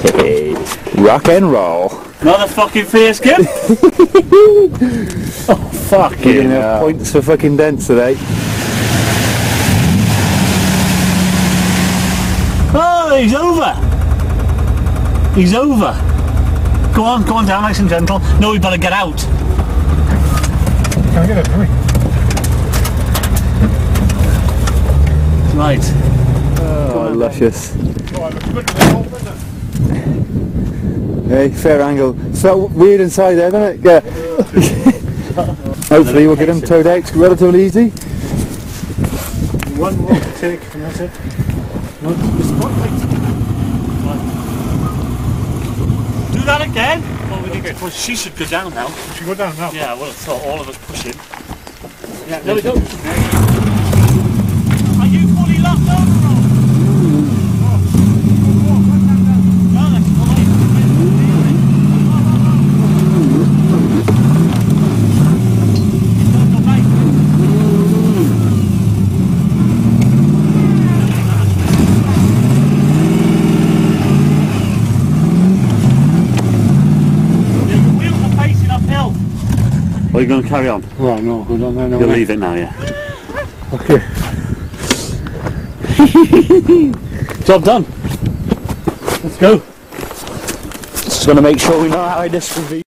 Hey, rock and roll. Another fucking fierce kid. Oh fucking hell. Points for fucking dents today. Oh, he's over. He's over. Go on down nice and gentle. No, we better get out. Can I get it, can we? Right. Oh, luscious. Hey, fair angle. Felt weird inside there, doesn't it? Yeah. Hopefully we'll get them towed out relatively easy. One more to take and that's it. No, the spotlight. Do that again? Well, she should go down now. She should go down now. Yeah, well, it's all of us pushing. Yeah, there we go. Are you fully locked over, bro? Are you going to carry on? Right, no, good on there. No, You'll leave it now, yeah. Okay. Job done. Let's go. Just going to make sure we know how this will be.